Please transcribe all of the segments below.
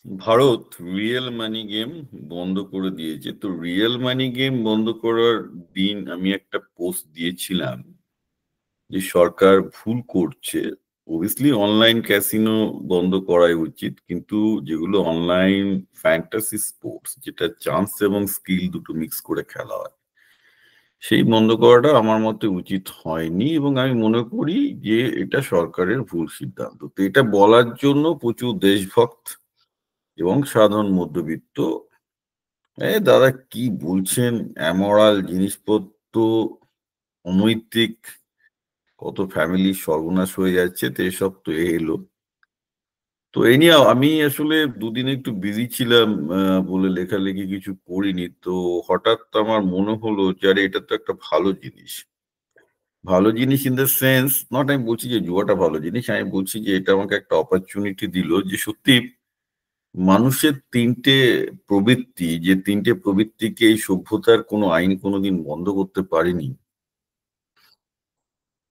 Bharat real money game বন্ধ করে দিয়েছে। তো রিয়েল মানি গেম বন্ধ করার দিন আমি একটা পোস্ট দিয়েছিলাম যে সরকার ভুল করছে। অবভিয়াসলি অনলাইন ক্যাসিনো বন্ধ করাই উচিত, কিন্তু যেগুলো অনলাইন ফ্যান্টাসি স্পোর্টস, যেটা চান্স এবং স্কিল দুটো মিক্স করে খেলা হয়, সেই বন্ধ করাটা আমার মতে উচিত হয়নি। এবং আমি মনে করি যে এটা সরকারের ভুল সিদ্ধান্ত। তো এটা বলার জন্য প্রচুর দেশভক্ত এবং সাধারণ মধ্যবিত্ত, দাদা কি বলছেন, অ্যামোরাল জিনিসপত্র, অনৈতিক, কত ফ্যামিলি সর্বনাশ হয়ে যাচ্ছে, তো এসব তো এলো। তো এই নিয়ে আমি আসলে দুদিন একটু বিজি ছিলাম বলে লেখালেখি কিছু করিনি। তো হঠাৎ আমার মনে হলো যে আরে এটা তো একটা ভালো জিনিস। ভালো জিনিস ইন দ্য সেন্স, নট আমি বলছি যে জুয়াটা ভালো জিনিস, আমি বলছি যে এটা আমাকে একটা অপরচুনিটি দিল যে সত্যি মানুষের তিনটে প্রবৃত্তি, যে তিনটে প্রবৃত্তিকে এই সভ্যতার কোনো আইন কোনোদিন বন্ধ করতে পারেনি,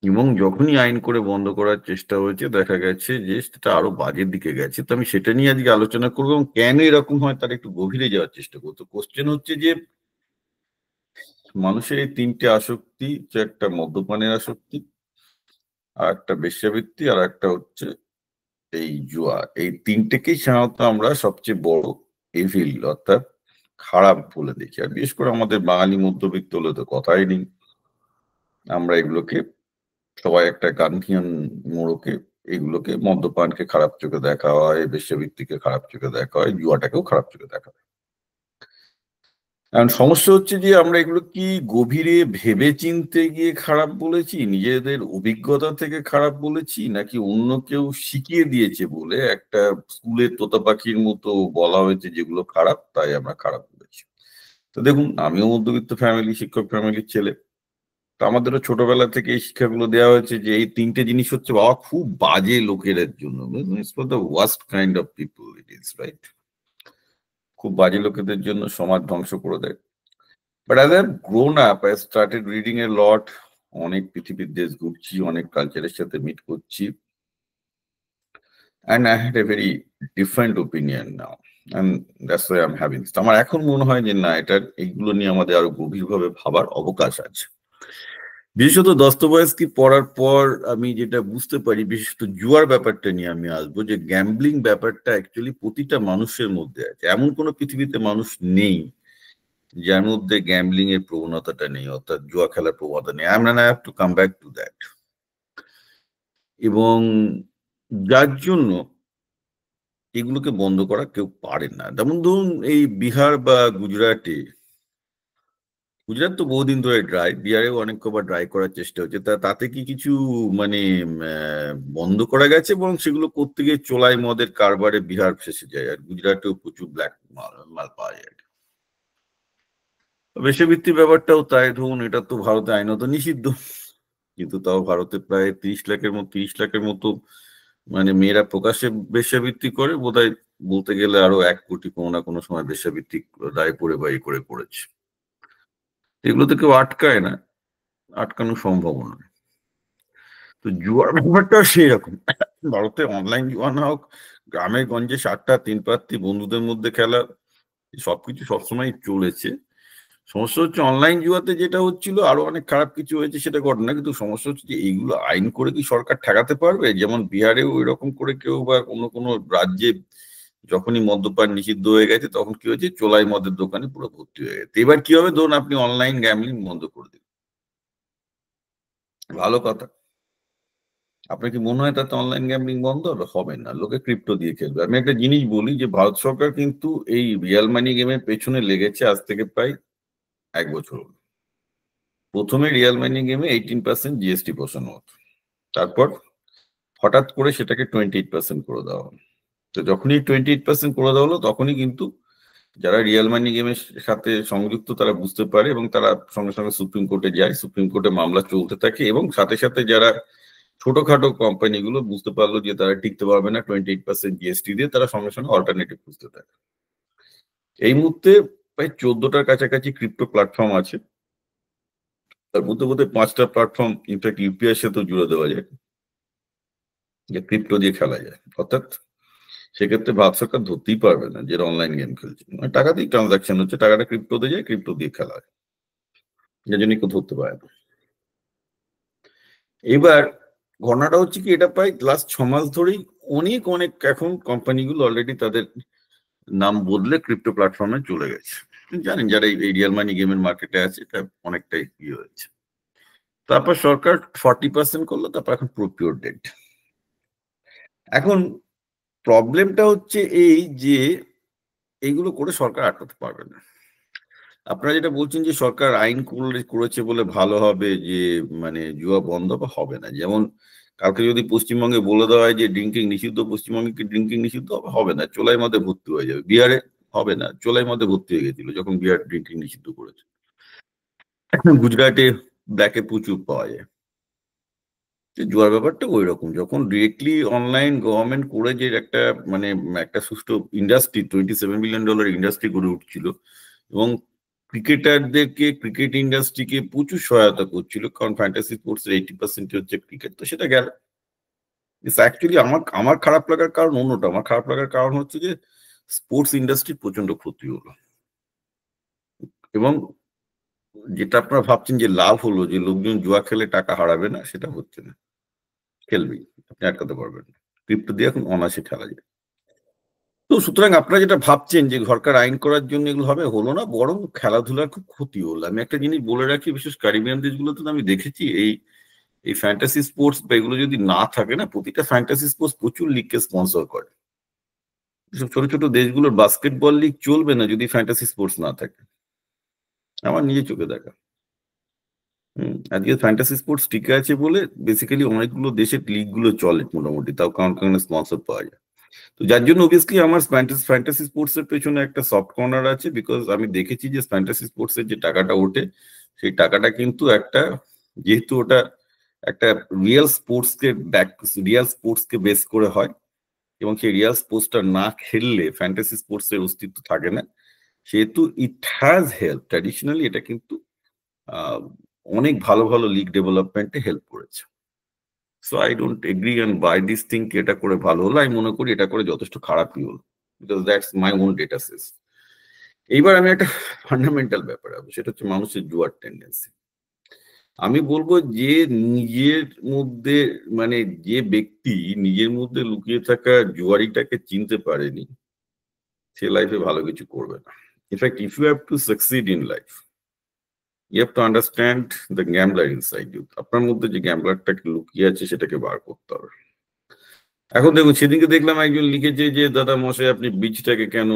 এবং যখনই আইন করে বন্ধ করার চেষ্টা হয়েছে দেখা গেছে যে সেটা আরো বাজের দিকে গেছে। তো আমি সেটা নিয়ে আজকে আলোচনা করবো এবং কেন এরকম হয় তার একটু গভীরে যাওয়ার চেষ্টা করবো। কোশ্চেন হচ্ছে যে মানুষের এই তিনটে আসক্তি, যে একটা মদ্যপানের আসক্তি, আর একটা বেশ্যাবৃত্তি, আর একটা হচ্ছে এই জুয়া, এই তিনটেকেই সাধারণত আমরা সবচেয়ে বড় এভিল অর্থাৎ খারাপ বলে দেখি। আর বিশেষ করে আমাদের বাঙালি মধ্যবিত্ত হলে তো কথাই নেই। আমরা এগুলোকে সবাই একটা গান্ধিয়ান মোড়কে এগুলোকে, মদ্যপানকে খারাপ চোখে দেখা হয়, বেশ্যাবৃত্তিকে খারাপ চোখে দেখা হয়, জুয়াটাকেও খারাপ চোখে দেখা হয়। কারণ সমস্যা হচ্ছে যে আমরা এগুলো কি গভীরে ভেবে চিনতে গিয়ে খারাপ বলেছি, নিজেদের অভিজ্ঞতা থেকে খারাপ বলেছি, নাকি অন্য কেউ শিখিয়ে দিয়েছে বলে একটা স্কুলের তোতা পাখির মতো বলা হয়েছে যেগুলো খারাপ, তাই আমরা খারাপ বলেছি। তো দেখুন, আমিও মধ্যবিত্ত ফ্যামিলি, শিক্ষক ফ্যামিলির ছেলে। তো আমাদেরও ছোটবেলা থেকে এই শিক্ষাগুলো দেওয়া হয়েছে যে এই তিনটে জিনিস হচ্ছে বাবা খুব বাজে লোকেদের জন্য, for the worst kind of people it is, right? খুব বাজে লোকেদের জন্য, সমাজ ধ্বংস করে দেয়। But as I grown up, I started reading a lot. অনেক পৃথিবীর দেশ ঘুরছি, অনেক কালচারের সাথে মিট করছি, and I had a very different opinion now, and that's why I am having. আমার এখন মনে হয় যে না, এটা এইগুলো নিয়ে আমাদের আরো গভীরভাবে ভাবার অবকাশ আছে। বিশেষত দস্তয়েভস্কি পড়ার পর আমি যেটা বুঝতে পারি, বিশেষত জুয়ার ব্যাপারটা নিয়ে আমি আসবো, যে গ্যাম্বলিং ব্যাপারটা অ্যাকচুয়ালি প্রতিটা মানুষের মধ্যে আছে। এমন কোনো পৃথিবীতে মানুষ নেই যার মধ্যে গ্যাম্বলিং এর প্রবণতাটা নেই, অর্থাৎ জুয়া খেলার প্রবণতা নেই। I have to come back to that. এবং যার জন্য এগুলোকে বন্ধ করা কেউ পারে না। যেমন ধরুন এই বিহার বা গুজরাটে, গুজরাট তো বহুদিন ধরে ড্রাই, বিহারেও অনেক কবার ড্রাই করার চেষ্টা হচ্ছে, তাতে কি কিছু মানে বন্ধ করা গেছে? এবং সেগুলো করতে গিয়ে চোলাই মদের কারবারে বিহার ফেসে যায়, আর গুজরাটেও প্রচুর ব্ল্যাক মাল মাল পাওয়া যায়। বেশ্যাবৃত্তির ব্যাপারটাও তাই। ধরুন এটা তো ভারতে আইনত নিষিদ্ধ, কিন্তু তাও ভারতে প্রায় 30 লাখের মতো মানে মেয়েরা প্রকাশ্যে বেশ্যাবৃত্তি করে। বোধহয় বলতে গেলে আরো 1 কোটি কোনো না কোনো সময় বেশ্যাবৃত্তি দায় পড়ে বা করে করেছে। এগুলো তো কেউ আটকায় না, আটকানো সম্ভব নয়। তো জুয়ার ব্যাপারটা সেই রকম। ভারতে অনলাইন জুয়া না হোক, গ্রামে গঞ্জে 7টা 3 প্রার্থী বন্ধুদের মধ্যে খেলা, সবকিছু সবসময় চলেছে। সমস্যা হচ্ছে অনলাইন জুয়াতে যেটা হচ্ছিল, আরো অনেক খারাপ কিছু হয়েছে সেটা ঘটনা, কিন্তু সমস্যা হচ্ছে যে এইগুলো আইন করে কি সরকার ঠেকাতে পারবে? যেমন বিহারেও ওই রকম করে কেউ, বা অন্য কোনো রাজ্যে যখনই মদ্যপান নিষিদ্ধ হয়ে গেছে তখন কি হয়েছে, চোলাই মদের দোকানে পুরো ভর্তি হয়ে গেছে। এবার কি হবে, ধরুন আপনি অনলাইন গ্যামলিং বন্ধ করে দিন, ভালো কথা। আপনার কি মনে হয় তাতে অনলাইন গ্যামলিং বন্ধ হবে? হবে না, লোকে ক্রিপ্টো দিয়ে খেলবে। আমি একটা জিনিস বলি, যে ভারত সরকার কিন্তু এই রিয়াল মানি গেমের পেছনে লেগেছে আজ থেকে প্রায় 1 বছর হলো। প্রথমে রিয়াল মানি গেমে 18% জিএসটি বসানো হতো, তারপর হঠাৎ করে সেটাকে 28% করে দেওয়া হলো। তো যখনই 28% করে দেওয়া হলো, তখনই কিন্তু যারা রিয়াল মানি গেমের সাথে সংযুক্ত তারা বুঝতে পারে, এবং তারা সঙ্গে সঙ্গে সুপ্রিম কোর্টে যায়, সুপ্রিম কোর্টে মামলা চলতে থাকে, এবং সাথে সাথে যারা ছোটখাটো কোম্পানিগুলো বুঝতে পারলো যে তারা টিকতে পারবে না 28% জিএসটি দিয়ে, তারা সঙ্গে সঙ্গে অল্টারনেটিভ খুঁজতে থাকে। এই মুহূর্তে প্রায় 14টার কাছাকাছি ক্রিপ্টো প্ল্যাটফর্ম আছে, তার মধ্যে বোধহয় 5টা প্ল্যাটফর্ম ইনফ্যাক্ট ইউপিআই সাথে জুড়ে দেওয়া যায়, যে ক্রিপ্টো দিয়ে খেলা যায়। অর্থাৎ সেক্ষেত্রে ভারত সরকার ধরতেই পারবে না যে অনলাইন গেম খেলছে, মানে টাকা দিয়ে ট্রানজাকশন হচ্ছে, টাকাটা ক্রিপ্টোতে যায়, ক্রিপ্টো দিয়ে খেলা হয়, যার জন্য কেউ ধরতে পারে না। এবার ঘটনাটা হচ্ছে কি, এটা প্রায় লাস্ট 6 মাস ধরেই অনেক অনেক এখন কোম্পানিগুলো অলরেডি তাদের নাম বদলে ক্রিপ্টো প্ল্যাটফর্মে চলে গেছে। জানেন যারা এই রিয়েল মানি গেমের মার্কেটে আছে, এটা অনেকটাই ইয়ে হয়েছে। তারপর সরকার 40% করলো, তারপর এখন প্রকিউর ডেট। এখন প্রবলেমটা হচ্ছে এই যে এইগুলো করে সরকার আটকাতে পারবে না। আপনারা যেটা বলছেন যে সরকার আইন করেছে বলে ভালো হবে, যে মানে জুয়া বন্ধ হবে না। যেমন কালকে যদি পশ্চিমবঙ্গে বলে দেওয়া হয় যে ড্রিঙ্কিং নিষিদ্ধ, পশ্চিমবঙ্গে কি ড্রিঙ্কিং নিষিদ্ধ হবে না, চোলাই মধ্যে ভর্তি হয়ে যাবে। বিহারে হবে না, চোলাই মধ্যে ভর্তি হয়ে গেছিল যখন বিহার ড্রিঙ্কিং নিষিদ্ধ করেছে। গুজরাটে ব্ল্যাকে প্রচুর পাওয়া যায়। জুয়ার ব্যাপারটা ওই রকম, যখন ডিরেক্টলি অনলাইন গভর্নমেন্ট করে যে একটা মানে একটা সুষ্ঠু ইন্ডাস্ট্রি, $27 বিলিয়ন ইন্ডাস্ট্রি গড়ে উঠছিল, এবং ক্রিকেটারদেরকে, ক্রিকেট ইন্ডাস্ট্রিকে প্রচুর সহায়তা করছিল, কারণ ফ্যান্টাসি স্পোর্টস 80% হচ্ছে ক্রিকেট। তো সেটা গেল। অ্যাকচুয়ালি আমার খারাপ লাগার কারণ অন্যটা। আমার খারাপ লাগার কারণ হচ্ছে যে স্পোর্টস ইন্ডাস্ট্রি প্রচন্ড ক্ষতি হলো, এবং যেটা আপনারা ভাবছেন যে লাভ হলো, যে লোকজন জুয়া খেলে টাকা হারাবে না, সেটা হচ্ছে না। খেলবেই, আপনি আটকাতে পারবেন না। ক্রিপ্টো দিয়ে এখন অনায়াসে খেলা যায়। তো সুতরাং আপনারা যেটা ভাবছেন যে সরকার আইন করার জন্য এগুলো হবে, হলো না, বরং খেলাধুলার খুব ক্ষতি হলো। আমি একটা জিনিস বলে রাখি, বিশেষ ক্যারিবিয়ান দেশগুলোতে আমি দেখেছি এই ফ্যান্টাসি স্পোর্টস বা এগুলো যদি না থাকে না, প্রতিটা ফ্যান্টাসি স্পোর্টস প্রচুর লিগকে স্পন্সর করে। ছোট ছোট দেশগুলোর বাস্কেটবল লিগ চলবে না যদি ফ্যান্টাসি স্পোর্টস না থাকে, আমার নিজে চোখে দেখা। আজকে ফ্যান্টাসি স্পোর্টস টিকে আছে বলে বেসিক্যালি অনেকগুলো দেশের লিগ গুলো চলে মোটামুটি, তাও কারণ কারণে স্পন্সর পাওয়া যায়। তো যার জন্য অবভিয়াসলি আমার ফ্যান্টাসি স্পোর্টস এর পেছনে একটা সফট কর্নার আছে, বিকজ আমি দেখেছি যে ফ্যান্টাসি স্পোর্টস এর যে টাকাটা ওঠে, সেই টাকাটা কিন্তু একটা, যেহেতু ওটা একটা রিয়েল স্পোর্টস কে বেস করে হয়, এবং সেই রিয়েল স্পোর্টসটা না খেললে ফ্যান্টাসি স্পোর্টস এর অস্তিত্ব থাকে না, সেহেতু ইট হ্যাজ হেল্প ট্র্যাডিশনালি, এটা কিন্তু অনেক ভালো ভালো লিগ ডেভেলপমেন্টে হেল্প করেছে। So I don't agree and by this thing. এটা করে ভালো হলো, আমি মনে করি এটা করে যথেষ্ট খারাপই হলো, because that's my own data says. এইবার আমি একটা ফান্ডামেন্টাল ব্যাপার আছে, সেটা হচ্ছে মানুষের জুয়ার টেন্ডেন্সি। আমি বলবো যে নিজের মধ্যে, মানে যে ব্যক্তি নিজের মধ্যে লুকিয়ে থাকা জুয়ারিটাকে চিনতে পারেনি, সে লাইফে ভালো কিছু করবে না। In fact if you have to succeed in life, you have to understand the gambler inside you. আপনার মধ্যে যে গ্যাম্বলারটাকে লুকিয়ে আছে সেটাকে বার করতে হবে। এখন দেখুন, সেদিনকে দেখলাম একজন লিখেছে যে দাদা মশাই, আপনি বিচটাকে কেন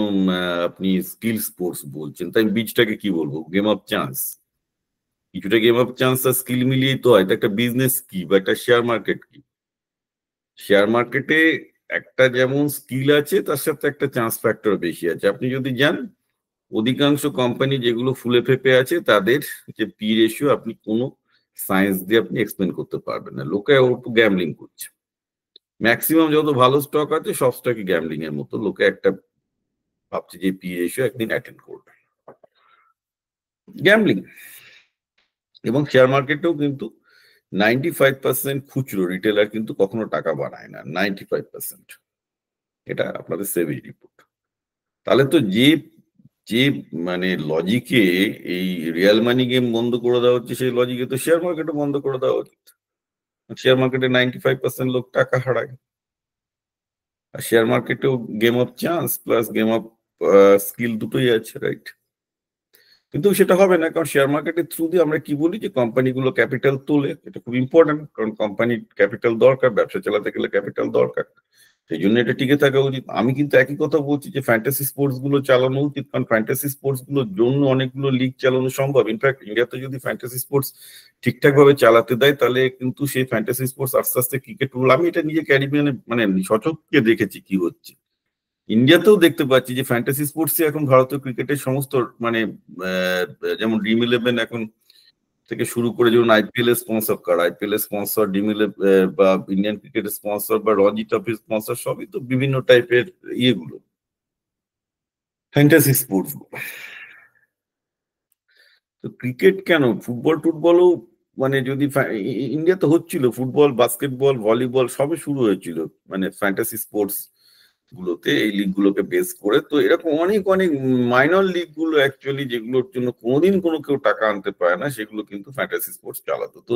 আপনি স্কিল স্পোর্টস বলছেন, তাই বিচটাকে কি বলবো, গেম অফ চান্স। কিছুটা গেম অফ চান্স আর স্কিল মিলিয়েই তো হয়। একটা বিজনেস কি বা একটা শেয়ার মার্কেট কি? শেয়ার মার্কেটে একটা যেমন স্কিল আছে, তার সাথে একটা চান্স ফ্যাক্টর বেশি আছে। আপনি যদি যান, অধিকাংশ কোম্পানি যেগুলো ফুলে ফেপে আছে, তাদের যে পি রেশিও আপনি কোনো সায়েন্স দিয়ে আপনি এক্সপ্লেন করতে পারবেন না। লোকে একটু গ্যামলিং করছে। ম্যাক্সিমাম যত ভালো স্টক আছে সব স্টকই গ্যামলিং এর মতো। লোকে একটা ভাবছে যে পি রেশিও একদিন অ্যাটেন্ড করবে, গ্যামলিং। এবং শেয়ার মার্কেটেও কিন্তু 95% খুচরো রিটেলার কিন্তু কখনো টাকা বানায় না, 95%। এটা আপনাদের সেবি রিপোর্ট। তাহলে তো যে যে মানে লজিকে এই রিয়াল মানি গেম বন্ধ করে দেওয়া হচ্ছে, সেই লজিকে তো শেয়ার মার্কেটও বন্ধ করে দেওয়া উচিত। শেয়ার মার্কেটে 95% লোক টাকা হারায়, আর শেয়ার মার্কেটেও game of chance plus game of skill দুটোই আছে, রাইট? কিন্তু সেটা হবে না, কারণ শেয়ার মার্কেটের থ্রু দিয়ে আমরা কি বলি যে কোম্পানিগুলো ক্যাপিটাল তোলে। এটা খুব ইম্পর্টেন্ট, কারণ কোম্পানির ক্যাপিটাল দরকার, ব্যবসা চালাতে গেলে ক্যাপিটাল দরকার, সেই জন্য এটা টিকে থাকা উচিত। আমি কিন্তু একই কথা বলছি যে ফ্যান্টাসি স্পোর্টস গুলো চালানো উচিত, কারণ ফ্যান্টাসি স্পোর্টস গুলোর জন্য অনেকগুলো লিগ চালানো সম্ভব। ইনফ্যাক্ট ইন্ডিয়াতে যদি ফ্যান্টাসি স্পোর্টস ঠিকঠাক ভাবে চালাতে দেয়, তাহলে কিন্তু সেই ফ্যান্টাসি স্পোর্টস আস্তে আস্তে ক্রিকেট রুল, আমি এটা নিজে ক্যারিবিয়ানে মানে সচক্ষে দেখেছি কি হচ্ছে। ইন্ডিয়াতেও দেখতে পাচ্ছি যে ফ্যান্টাসি স্পোর্টস এখন ভারতীয় ক্রিকেটের সমস্ত মানে যেমন ড্রিম ইলেভেন এখন থেকে শুরু করে, যেমন আইপিএল এর স্পন্সর কার, আইপিএল এর স্পন্সর ড্রিম ইলেভেন বা ইন্ডিয়ান ক্রিকেটের স্পন্সর বা রঞ্জি ট্রফির স্পন্সর, সবই তো বিভিন্ন টাইপের ইয়েগুলো, ফ্যান্টাসি স্পোর্টস গুলো। তো ক্রিকেট কেন, ফুটবল টুটবলও মানে যদি ইন্ডিয়াতে হচ্ছিল, ফুটবল বাস্কেটবল ভলিবল সবে শুরু হয়েছিল মানে ফ্যান্টাসি স্পোর্টস গুলোতে, এই লিগ গুলোকে বেস করে। তো এরকম অনেক অনেক মাইনর লিগ গুলো অ্যাকচুয়ালি যেগুলোর জন্য কোনোদিন কোনো কেউ টাকা আনতে পারে না, সেগুলো কিন্তু ফ্যান্টাসি স্পোর্টস চালাতো। তো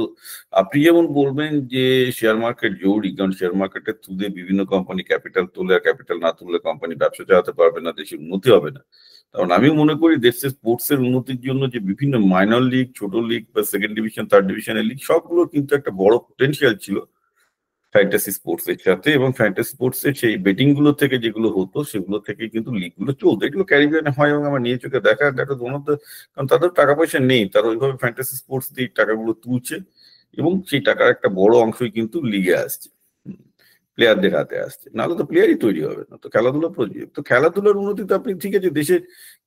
আপনি যেমন বলবেন যে শেয়ার মার্কেট জরুরি, কারণ শেয়ার মার্কেটের থ্রু দিয়ে বিভিন্ন কোম্পানি ক্যাপিটাল তোলে, আর ক্যাপিটাল না তুললে কোম্পানি ব্যবসা চালাতে পারবে না, দেশের উন্নতি হবে না। কারণ আমি মনে করি দেশের স্পোর্টস এর উন্নতির জন্য যে বিভিন্ন মাইনর লিগ, ছোট লিগ বা সেকেন্ড ডিভিশন, থার্ড ডিভিশনের লিগ, সবগুলো কিন্তু একটা বড় পোটেনশিয়াল ছিল ফ্যান্টাসি স্পোর্টস এর সাথে। এবং ফ্যান্টাসি স্পোর্টস এর সেই বেটিং গুলো থেকে যেগুলো হতো, সেগুলো থেকে কিন্তু লিগ গুলো চলতো। এগুলো ক্যারিবিয়ানে হয় এবং আমার নিয়ে চোখে দেখা দেখা কারণ তাদের টাকা পয়সা নেই, তারা ওইভাবে ফ্যান্টাসি স্পোর্টস দিয়ে টাকাগুলো তুলছে এবং সেই টাকার একটা বড় অংশই কিন্তু লিগে আসছে, প্লেয়ারদের হাতে আসছে। নাহলে তো প্লেয়ারই তৈরি হবে না। তো তো খেলাধুলার উন্নতি তো আপনি ঠিক আছে, দেশের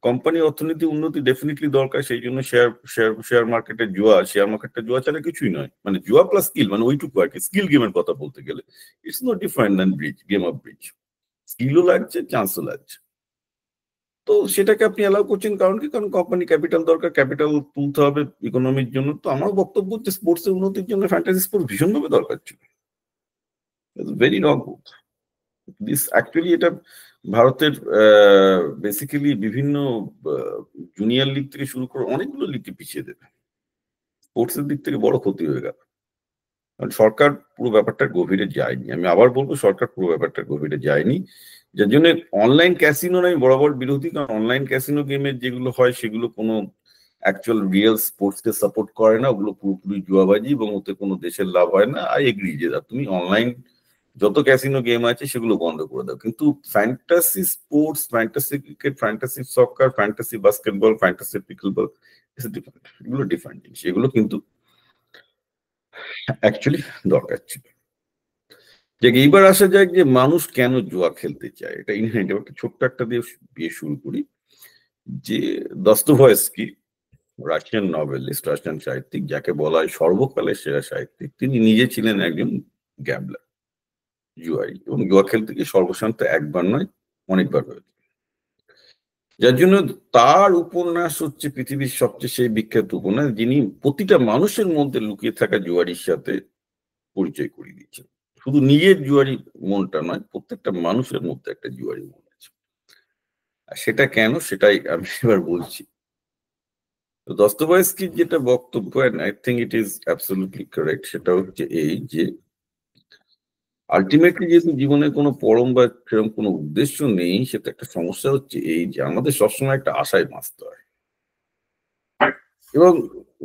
কোম্পানি অর্থনীতি উন্নতি ডেফিনেটলি দরকার, সেই জন্য শেয়ার মার্কেটের শেয়ার মার্কেটটা জুয়া ছাড়া কিছুই নয়। মানে জুয়া প্লাস স্কিল, মানে ওইটুকু আর কি। স্কিল গেমের কথা বলতে গেলে it's not different than game of bridge. স্কিলও লাগছে, চান্সও লাগছে। তো সেটাকে আপনি অ্যালাউ করছেন কারণ কি? কারণ কোম্পানি ক্যাপিটাল দরকার, ক্যাপিটাল তুলতে হবে ইকোনমির জন্য। তো আমার বক্তব্য হচ্ছে স্পোর্টস এর উন্নতির জন্য ফ্যান্টাসি স্পোর্টস ভীষণভাবে দরকার ছিল। Very wrong. অ্যাকচুয়ালি এটা ভারতের বেসিক্যালি বিভিন্ন জুনিয়র লিগ থেকে শুরু করে অনেকগুলো লিগকে পিছিয়ে দেবে। স্পোর্টস এর দিক থেকে বড় ক্ষতি হয়ে গেল। কারণ সরকার পুরো ব্যাপারটার গভীরে যায়নি। আমি আবার বলবো, সরকার পুরো ব্যাপারটার গভীরে যায়নি, যার জন্য অনলাইন ক্যাসিনোর আমি বরাবর বিরোধী। কারণ অনলাইন ক্যাসিনো গেমের যেগুলো হয় সেগুলো কোনো অ্যাকচুয়াল রিয়েল স্পোর্টসকে সাপোর্ট করে না, ওগুলো পুরোপুরি জুয়াবাজি এবং ওতে কোনো দেশের লাভ হয় না। আই এগ্রি যে তুমি অনলাইন যত ক্যাসিনো গেম আছে সেগুলো বন্ধ করে দাও, কিন্তু fantasy sports, fantasy cricket, fantasy soccer, fantasy basketball, fantasy pickleball, এগুলো ডিফারেন্ট জিনিস। এগুলো কিন্তু অ্যাকচুয়ালি দরকার ছিল। যে এইবার আসা যাক যে মানুষ কেন জুয়া খেলতে চায়, এটা ইনহেরিট। একটা ছোট্ট একটা দিয়ে শুরু করি। যে দস্তয়েভস্কি, রাশিয়ান নভেলিস্ট, রাশিয়ান সাহিত্যিক, যাকে বলা হয় সর্বকালের সেরা সাহিত্যিক, তিনি নিজে ছিলেন একজন গ্যাম্বলার, জুয়ারি, এবং জুয়া খেলতে গিয়ে সর্বশান্ত একবার নয় অনেকবার হয়েছে। যার জন্য তার উপন্যাস হচ্ছে পৃথিবীর সবচেয়ে সেই বিখ্যাত উপন্যাস, যিনি প্রতিটা মানুষের মধ্যে লুকিয়ে থাকা জুয়ারির সাথে পরিচয় করিয়ে দিচ্ছেন। শুধু নিজের জুয়ারি মনটা নয়, প্রত্যেকটা মানুষের মধ্যে একটা জুয়ারি মন আছে। আর সেটা কেন, সেটাই আমি এবার বলছি। দস্তয়েভস্কির যেটা বক্তব্য, and I think it is absolutely correct, সেটা হচ্ছে এই যে আলটিমেটলি যেহেতু জীবনের কোনো পরম বা সেরকম কোনো উদ্দেশ্য নেই, সেটা একটা সমস্যা হচ্ছে এই যে আমাদের সবসময় একটা আশায় বাঁচতে হয়। এবং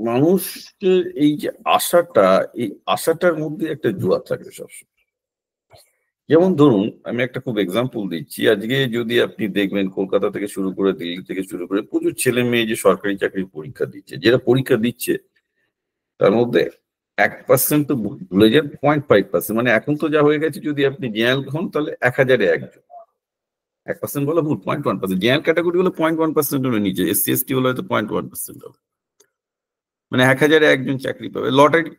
মানুষের এই যে আশাটা, এই আশাটার মধ্যে একটা জুয়া থাকে সবসময়। যেমন ধরুন, আমি একটা খুব এক্সাম্পল দিচ্ছি। আজকে যদি আপনি দেখবেন কলকাতা থেকে শুরু করে, দিল্লি থেকে শুরু করে প্রচুর ছেলে মেয়ে যে সরকারি চাকরির পরীক্ষা দিচ্ছে, যেটা পরীক্ষা দিচ্ছে তার মধ্যে 1% তো ভুলে যান, 0.5%। মানে এখন তো যা হয়ে গেছে, যদি আপনি জেনারেল হন তাহলে 1000-এ একজন। 1% বলা ভুল, 0.1%। জেনারেল ক্যাটাগরি হলে 0.1% নিচে, SC ST হলে হয়তো 0.1% হবে। মানে 1000-এ একজন চাকরি পাবে। লটারি,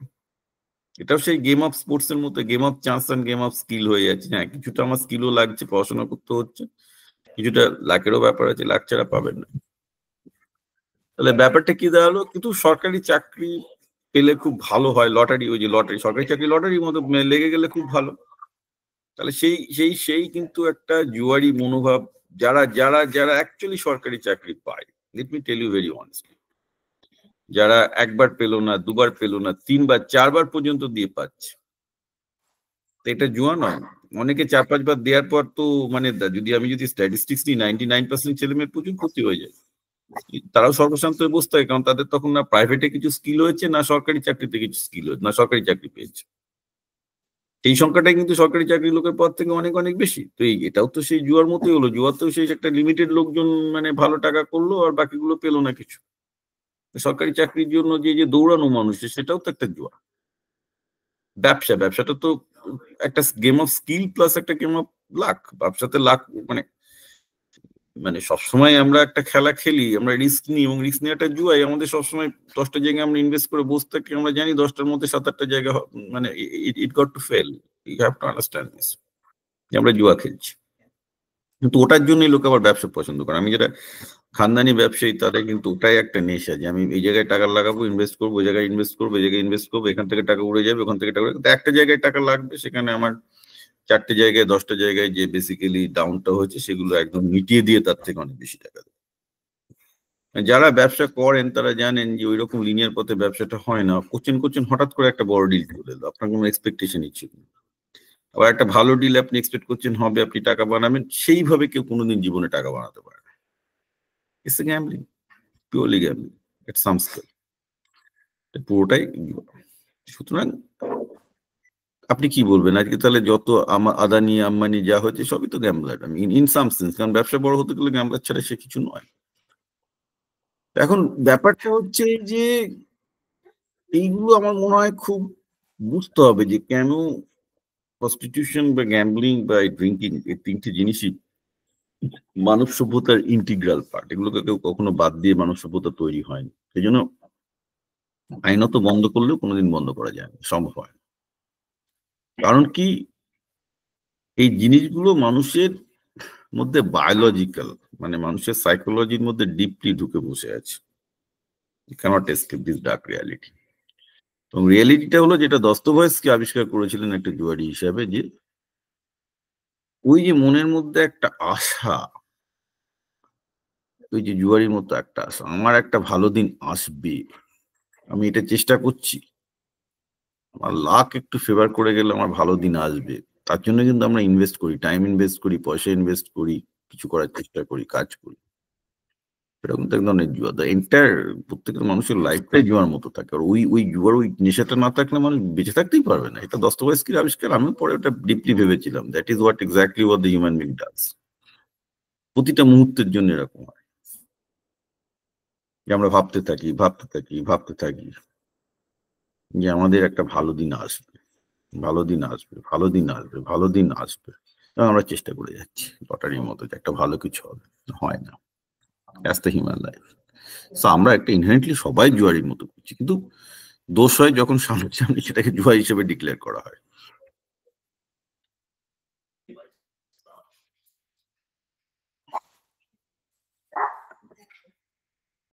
এটাও সেই গেম অফ স্পোর্টস এর মতো, game of chance and game of skill হয়ে যাচ্ছে। হ্যাঁ, কিছুটা আমার স্কিলও লাগছে, পড়াশোনা করতে হচ্ছে, কিছুটা লাখেরও ব্যাপার আছে, লাখ ছাড়া পাবেন না। তাহলে ব্যাপারটা কি দাঁড়ালো? কিন্তু সরকারি চাকরি পেলে খুব ভালো হয়, লটারি, ওই যে লটারি, সরকারি চাকরি লটারির মতো লেগে গেলে খুব ভালো। তাহলে সেই সেই সেই কিন্তু একটা জুয়ারি মনোভাব। যারা যারা যারা অ্যাকচুয়ালি সরকারি চাকরি পায়, let me tell you very honestly, যারা একবার পেলো না, দুবার পেলো না, 3বার 4বার পর্যন্ত দিয়ে পাচ্ছে, এটা জুয়া নয়। অনেকে 4-5বার দেওয়ার পর তো মানে আমি যদি স্ট্যাটিস্টিক্স নিই, 99% ছেলে মেয়ের প্রচুর ক্ষতি হয়ে যায়। তারাও সর্বশান্ত হয়ে বসতে হয়, কারণ তাদের তখন না প্রাইভেটে কিছু স্কিল হয়েছে, না সরকারি চাকরিতে কিছু স্কিল হয়েছে, না সরকারি চাকরি পেয়েছে। এই সংখ্যাটাই কিন্তু সরকারি চাকরি লোকের পর থেকে অনেক অনেক বেশি। তো এটাও তো সেই জুয়ার মতোই হলো। জুয়াতেও সেই একটা লিমিটেড লোকজন মানে ভালো টাকা করলো, আর বাকিগুলো পেলো না কিছু। সরকারি চাকরির জন্য যে যে দৌড়ানো মানুষ, সেটাও তো একটা জুয়া। ব্যবসাটা তো একটা গেম অফ স্কিল প্লাস একটা গেম অফ লাক। ব্যবসাতে লাক মানে মানে সবসময় আমরা একটা খেলা খেলি, আমরা রিস্ক নিই, এবং রিস্ক নেওয়াটা জুয়াই। আমাদের সবসময় 10টা জায়গায় আমরা ইনভেস্ট করে বসে থাকি, আমরা জানি 10টার মধ্যে 7-8টা জায়গা মানে it got to fail. You have to understand this, যে আমরা জুয়া খেলছি। কিন্তু ওটার জন্যই লোক আবার ব্যবসা পছন্দ করে। আমি যেটা খানদানি ব্যবসায়ী, তাদের কিন্তু ওটাই একটা নেশা, যে আমি এই জায়গায় টাকা লাগাবো, ইনভেস্ট করবো, ওই জায়গায় ইনভেস্ট করবো, এই জায়গায় ইনভেস্ট করবো, এখান থেকে টাকা উড়ে যাবে, ওখান থেকে টাকা, একটা জায়গায় টাকা লাগবে, সেখানে আমার 4টে জায়গায় 10টা জায়গায় যে বেসিক্যালি ডাউনটা হয়েছে সেগুলো একদম মিটিয়ে দিয়ে তার থেকে অনেক বেশি টাকা দেয়। যারা ব্যবসা করেন তারা জানেন যে ওইরকম লিনিয়ার পথে ব্যবসাটা হয় না। কোচিন কোচিন হঠাৎ করে একটা বড় ডিল চলে এলো, আপনার কোনো এক্সপেকটেশনই ছিল না। আবার একটা ভালো ডিল আপনি এক্সপেক্ট করছেন হবে, আপনি টাকা বানাবেন, সেইভাবে কেউ কোনোদিন জীবনে টাকা বানাতে পারে না। It's a gambling, purely gambling at some scale, পুরোটাই। সুতরাং আপনি কি বলবেন আজকে তাহলে যত আদানি আম্বানি যা হয়েছে সবই তো গ্যাম্বলার, আমি ইন সাম সেন্স, কারণ ব্যবসা বড় হতে গেলে গ্যাম্বলার ছাড়া সে কিছু নয়। এখন ব্যাপারটা হচ্ছে যে এইগুলো আমার মনে হয় খুব বুঝতে হবে যে কেন প্রস্টিটিউশন বা গ্যাম্বলিং বা ড্রিঙ্কিং, এই 3টে জিনিসই মানব সভ্যতার ইন্টিগ্রাল পার্ট। এগুলোকে কেউ কখনো বাদ দিয়ে মানব সভ্যতা তৈরি হয়নি। সেই জন্য আইনত বন্ধ করলেও কোনোদিন বন্ধ করা যায় না, সম্ভব হয় না। কারণ কি, এই জিনিসগুলো মানুষের মধ্যে বায়োলজিক্যাল, মানে মানুষের সাইকোলজির মধ্যে ডিপলি ঢুকে বসে আছে। You cannot escape this dark reality. এবং রিয়েলিটিটা হলো যেটা দস্তয়েভস্কি আবিষ্কার করেছিলেন একটা জুয়ারি হিসাবে, যে ওই যে মনের মধ্যে একটা আশা, ওই যে জুয়ারির মতো একটা আশা, আমার একটা ভালো দিন আসবে, আমি এটা চেষ্টা করছি, আমার লাক একটু ফেভার করে গেলে আমার ভালো দিন আসবে। তার জন্য কিন্তু আমরা ইনভেস্ট করি, টাইম ইনভেস্ট করি, পয়সা ইনভেস্ট করি, কিছু করার চেষ্টা করি, কাজ করি। এটা কিন্তু এক ধরনের জুয়া। দ্য এন্টায়ার প্রত্যেকটা মানুষের লাইফটাই জুয়ার মতো থাকে। আর ওই জুয়ার ওই নেশাটা না থাকলে মানুষ বেঁচে থাকতেই পারবে না। এটা দস্তয়েভস্কির আবিষ্কার, আমি পরে ওটা ডিপলি ভেবেছিলাম। That is what exactly what the human being does. প্রতিটা মুহূর্তের জন্য এরকম হয় যে আমরা ভাবতে থাকি, ভাবতে থাকি, ভাবতে থাকি যে আমাদের একটা ভালো দিন আসবে, ভালো দিন আসবে, ভালো দিন আসবে, ভালো দিন আসবে, এবং আমরা চেষ্টা করে যাচ্ছি লটারির মতো যে একটা ভালো কিছু হবে, হয় না। That's the human life. So আমরা একটা ইনহেরেন্টলি সবাই জুয়ারির মতো করছি, কিন্তু দোষ হয় যখন সামনাসামনি সেটাকে জুয়া হিসেবে ডিক্লেয়ার করা হয়।